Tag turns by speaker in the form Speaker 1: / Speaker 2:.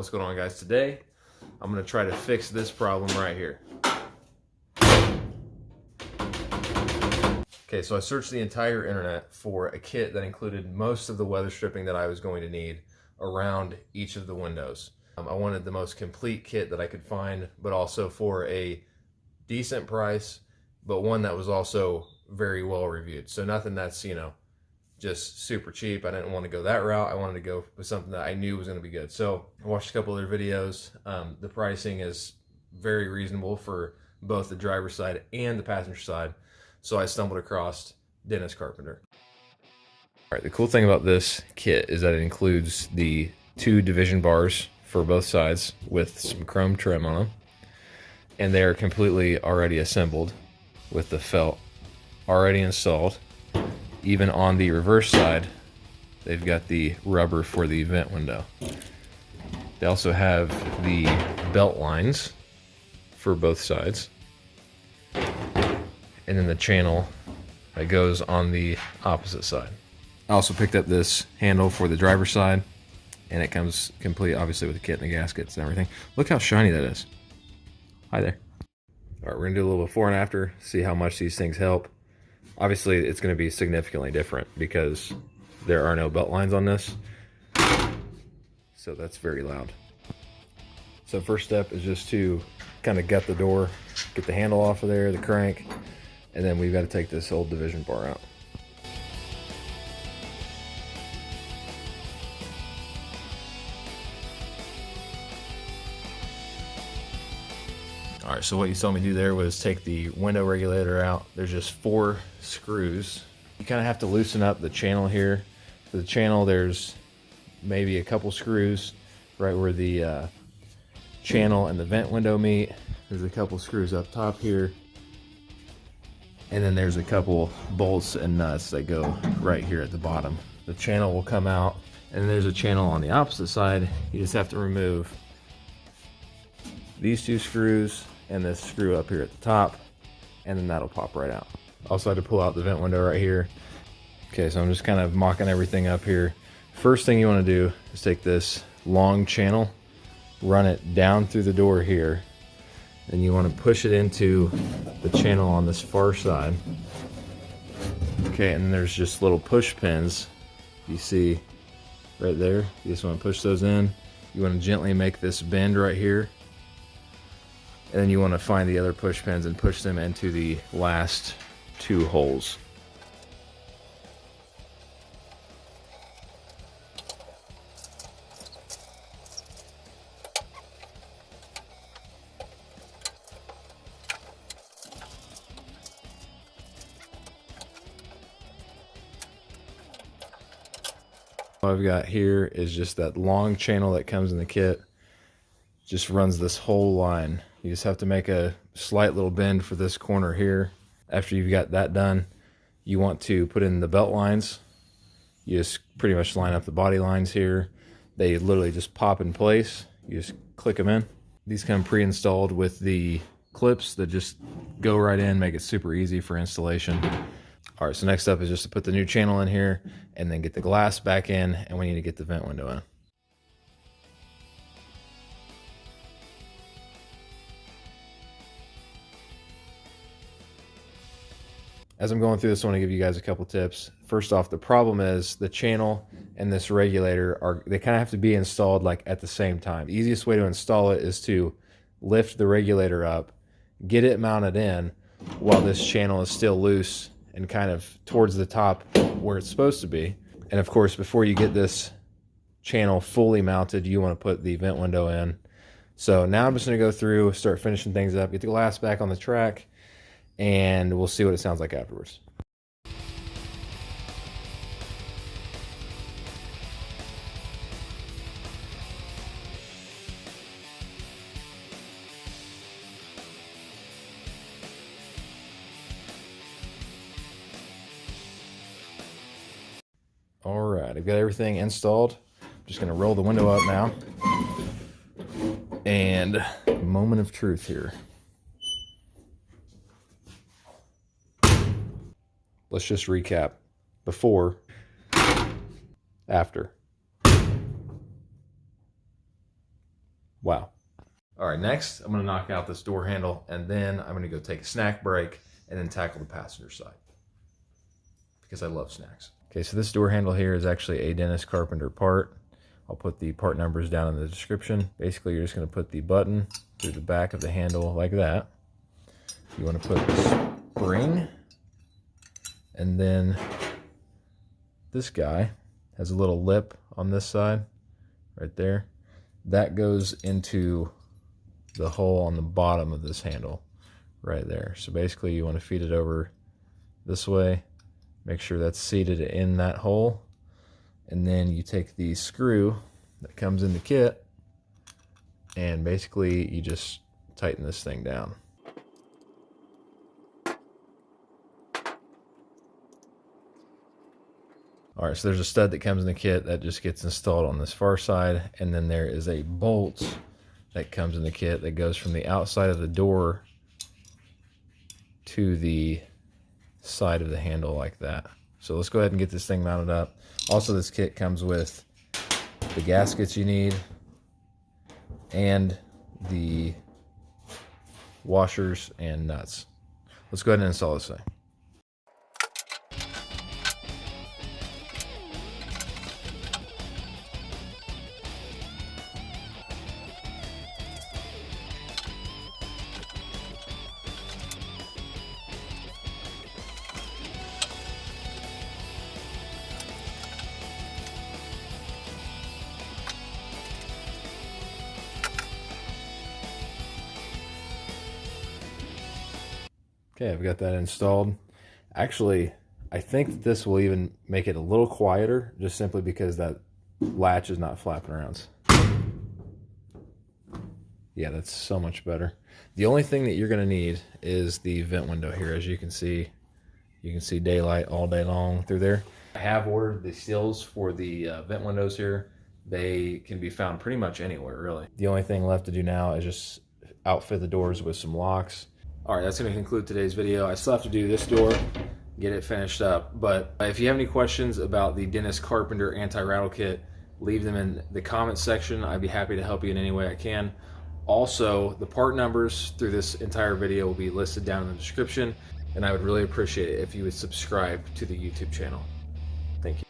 Speaker 1: What's going on, guys? Today I'm going to try to fix this problem right here. Okay, so I searched the entire internet for a kit that included most of the weather stripping that I was going to need around each of the windows. I wanted the most complete kit that I could find, but also for a decent price, but one that was also very well reviewed. So nothing that's, just super cheap. I didn't want to go that route. I wanted to go with something that I knew was going to be good. So I watched a couple of their videos. The pricing is very reasonable for both the driver's side and the passenger side. So I stumbled across Dennis Carpenter. All right, the cool thing about this kit is that it includes the 2 division bars for both sides with some chrome trim on them. And they're completely already assembled with the felt already installed. Even on the reverse side, they've got the rubber for the vent window. They also have the belt lines for both sides. And then the channel that goes on the opposite side. I also picked up this handle for the driver's side, and it comes complete, obviously, with the kit and the gaskets and everything. Look how shiny that is. Hi there. All right, we're gonna do a little before and after, see how much these things help. Obviously, it's going to be significantly different because there are no belt lines on this. So that's very loud. So first step is just to kind of gut the door, get the handle off of there, the crank, and then we've got to take this old division bar out. All right, so what you saw me do there was take the window regulator out. There's just 4 screws. You kind of have to loosen up the channel here. For the channel, there's maybe a couple screws right where the channel and the vent window meet. There's a couple screws up top here. And then there's a couple bolts and nuts that go right here at the bottom. The channel will come out, and there's a channel on the opposite side. You just have to remove these 2 screws and this screw up here at the top, and then that'll pop right out. Also had to pull out the vent window right here. Okay, so I'm just kind of mocking everything up here. First thing you want to do is take this long channel, run it down through the door here, and you want to push it into the channel on this far side. Okay, and there's just little push pins you see right there. You just want to push those in. You want to gently make this bend right here. And then you want to find the other push pins and push them into the last 2 holes. What I've got here is just that long channel that comes in the kit. Just runs this whole line. You just have to make a slight little bend for this corner here. After you've got that done, you want to put in the belt lines. You just pretty much line up the body lines here. They literally just pop in place. You just click them in. These come pre-installed with the clips that just go right in, make it super easy for installation. All right, so next up is just to put the new channel in here and then get the glass back in, and we need to get the vent window in. As I'm going through this, I want to give you guys a couple tips. First off, the problem is the channel and this regulator they kind of have to be installed like at the same time. The easiest way to install it is to lift the regulator up, get it mounted in while this channel is still loose and kind of towards the top where it's supposed to be. And of course, before you get this channel fully mounted, you want to put the vent window in. So now I'm just going to go through, start finishing things up, get the glass back on the track, and we'll see what it sounds like afterwards. All right, I've got everything installed. I'm just gonna roll the window up now. And moment of truth here. Let's just recap. Before, after. Wow. All right, next I'm gonna knock out this door handle, and then I'm gonna go take a snack break and then tackle the passenger side because I love snacks. Okay, so this door handle here is actually a Dennis Carpenter part. I'll put the part numbers down in the description. Basically, you're just gonna put the button through the back of the handle like that. You wanna put the spring, and then this guy has a little lip on this side, right there. That goes into the hole on the bottom of this handle, right there. So basically you want to feed it over this way, make sure that's seated in that hole, and then you take the screw that comes in the kit, and basically you just tighten this thing down. All right, so there's a stud that comes in the kit that just gets installed on this far side, and then there is a bolt that comes in the kit that goes from the outside of the door to the side of the handle like that. So let's go ahead and get this thing mounted up. Also, this kit comes with the gaskets you need and the washers and nuts. Let's go ahead and install this thing. Okay, I've got that installed. Actually, I think this will even make it a little quieter, just simply because that latch is not flapping around. Yeah, that's so much better. The only thing that you're going to need is the vent window here. As you can see daylight all day long through there. I have ordered the seals for the vent windows here. They can be found pretty much anywhere, really. The only thing left to do now is just outfit the doors with some locks. All right, that's going to conclude today's video. I still have to do this door, get it finished up. But if you have any questions about the Dennis Carpenter anti-rattle kit, leave them in the comments section. I'd be happy to help you in any way I can. Also, the part numbers through this entire video will be listed down in the description, and I would really appreciate it if you would subscribe to the YouTube channel. Thank you.